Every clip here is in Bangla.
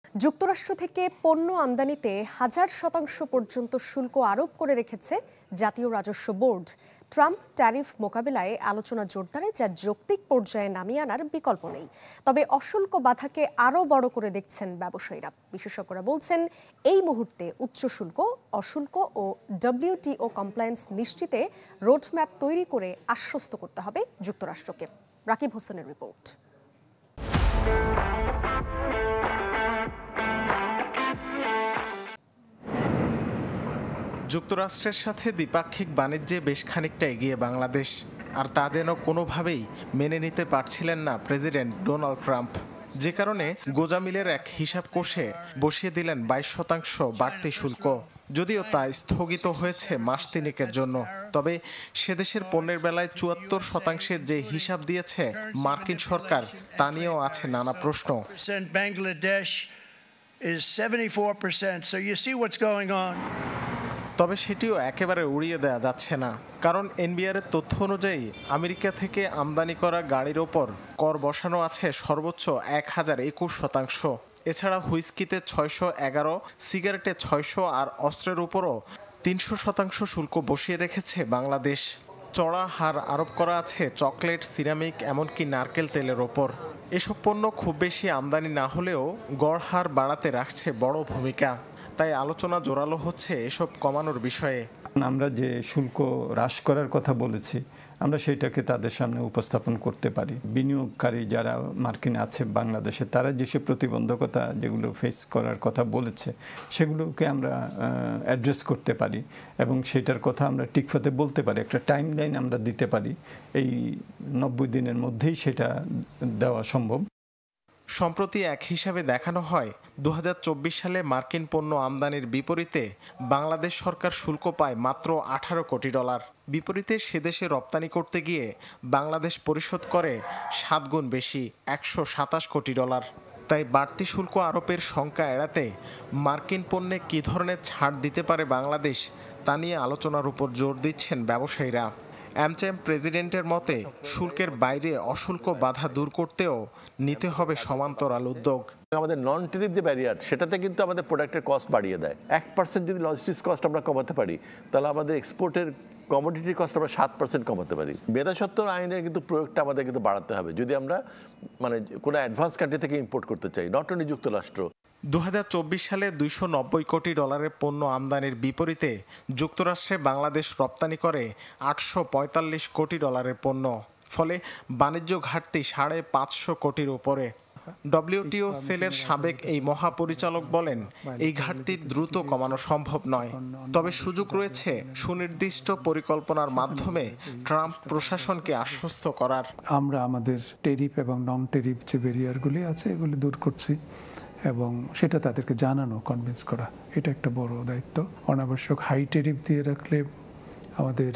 যুক্তরাষ্ট্র থেকে পণ্য আমদানিতে 1000% পর্যন্ত শুল্ক আরোপ করে রেখেছে জাতীয় রাজস্ব বোর্ড। ট্রাম্প ট্যারিফ মোকাবিলায় আলোচনা জোরদারে যা যৌক্তিক পর্যায়ে নামিয়ে আনার বিকল্প নেই। তবে অশুল্ক বাধাকে আরও বড় করে দেখছেন ব্যবসায়ীরা। বিশেষজ্ঞরা বলছেন এই মুহূর্তে উচ্চ শুল্ক, অশুল্ক ও WTO কমপ্লায়েন্স নিশ্চিতে রোডম্যাপ তৈরি করে আশ্বস্ত করতে হবে যুক্তরাষ্ট্রকে। রাকিব হোসেনের রিপোর্ট। যুক্তরাষ্ট্রের সাথে দ্বিপাক্ষিক বাণিজ্যে বেশ খানিকটা এগিয়ে বাংলাদেশ, আর তা যেন কোনোভাবেই মেনে নিতে পারছিলেন না প্রেসিডেন্ট ডোনাল্ড ট্রাম্প, যে কারণে গোজামিলের এক হিসাব কষে বসিয়ে দিলেন 22% বাড়তি শুল্ক। যদিও তা স্থগিত হয়েছে মাস তিনেকের জন্য, তবে সেদেশের পণ্যের বেলায় 74% যে হিসাব দিয়েছে মার্কিন সরকার, তা নিয়েও আছে নানা প্রশ্ন। তবে সেটিও একেবারে উড়িয়ে দেওয়া যাচ্ছে না, কারণ এনবিআর এর তথ্য অনুযায়ী আমেরিকা থেকে আমদানি করা গাড়ির ওপর কর বসানো আছে সর্বোচ্চ 1021%। এছাড়া হুইস্কিতে 611, সিগারেটে 600 আর অস্ত্রের উপরও 300% শুল্ক বসিয়ে রেখেছে বাংলাদেশ। চড়া হার আরোপ করা আছে চকলেট, সিরামিক, এমনকি নারকেল তেলের ওপর। এসব পণ্য খুব বেশি আমদানি না হলেও গড় হার বাড়াতে রাখছে বড় ভূমিকা। তাই আলোচনা জোরালো হচ্ছে এসব কমানোর বিষয়ে। আমরা যে শুল্ক হ্রাস করার কথা বলেছি, আমরা সেটাকে তাদের সামনে উপস্থাপন করতে পারি। বিনিয়োগকারী যারা মার্কিন আছে বাংলাদেশে, তারা যেসব প্রতিবন্ধকতা যেগুলো ফেস করার কথা বলেছে, সেগুলোকে আমরা অ্যাড্রেস করতে পারি এবং সেটার কথা আমরা টিকফাতে বলতে পারি। একটা টাইম লাইন আমরা দিতে পারি, এই 90 দিনের মধ্যেই সেটা দেওয়া সম্ভব। সম্প্রতি এক হিসাবে দেখানো হয় 2024 সালে মার্কিন পণ্য আমদানির বিপরীতে বাংলাদেশ সরকার শুল্ক পায় মাত্র $18 কোটি। বিপরীতে সেদেশে রপ্তানি করতে গিয়ে বাংলাদেশ পরিশোধ করে 7 গুণ বেশি, $127 কোটি। তাই বাড়তি শুল্ক আরোপের শঙ্কা এড়াতে মার্কিন পণ্যে কী ধরনের ছাড় দিতে পারে বাংলাদেশ, তা নিয়ে আলোচনার উপর জোর দিচ্ছেন ব্যবসায়ীরা। অ্যামচ্যাম প্রেসিডেন্টের মতে শুল্কের বাইরে অশুল্ক বাধা দূর করতেও নিতে হবে সমান্তরাল উদ্যোগ। আমাদের নন টেরিফ যে ব্যারিয়ার, সেটাতে কিন্তু আমাদের প্রোডাক্টের কস্ট বাড়িয়ে দেয়। 1% যদি লজিস্টিক্স কস্ট আমরা কমাতে পারি, তাহলে আমাদের এক্সপোর্টের কমোডিটির কস্ট আমরা 7% কমাতে পারি। মেধাস্বত্ব আইনের কিন্তু প্রয়োগটা আমাদের কিন্তু বাড়াতে হবে যদি আমরা কোনো অ্যাডভান্স কান্ট্রি থেকে ইম্পোর্ট করতে চাই, নট অনলি যুক্তরাষ্ট্র। 2024 সালে $290 কোটি পণ্য আমদানির বিপরীতে যুক্তরাষ্ট্রে বাংলাদেশ রপ্তানি করে $845 কোটি পণ্য। ফলে বাণিজ্য ঘাটতি 550 কোটির উপরে। WTO সেলের সাবেক এই মহাপরিচালক বলেন, এই ঘাটতি দ্রুত কমানো সম্ভব নয়, তবে সুযোগ রয়েছে সুনির্দিষ্ট পরিকল্পনার মাধ্যমে ট্রাম্প প্রশাসনকে আশ্বস্ত করার। আমরা আমাদের টেরিফ এবং নন টেরিফ যে ব্যারিয়ারগুলি আছে, এগুলি দূর করছি এবং সেটা তাদেরকে জানানো, কনভিন্স করা, এটা একটা বড় দায়িত্ব। অনাবশ্যক হাই টেরিফ দিয়ে রাখলে আমাদের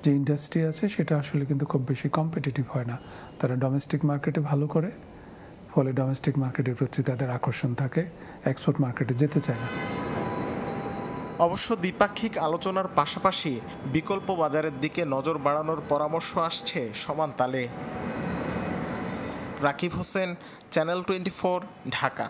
যে ইন্ডাস্ট্রি আছে সেটা আসলে কিন্তু খুব বেশি কম্পিটিটিভ হয় না। তারা ডোমেস্টিক মার্কেটে ভালো করে, ফলে ডোমেস্টিক মার্কেটের প্রতি তাদের আকর্ষণ থাকে, এক্সপোর্ট মার্কেটে যেতে চায় না। অবশ্য দ্বিপাক্ষিক আলোচনার পাশাপাশি বিকল্প বাজারের দিকে নজর বাড়ানোর পরামর্শ আসছে সমান তালে। রাকিব হোসেন, চ্যানেল 24, ঢাকা।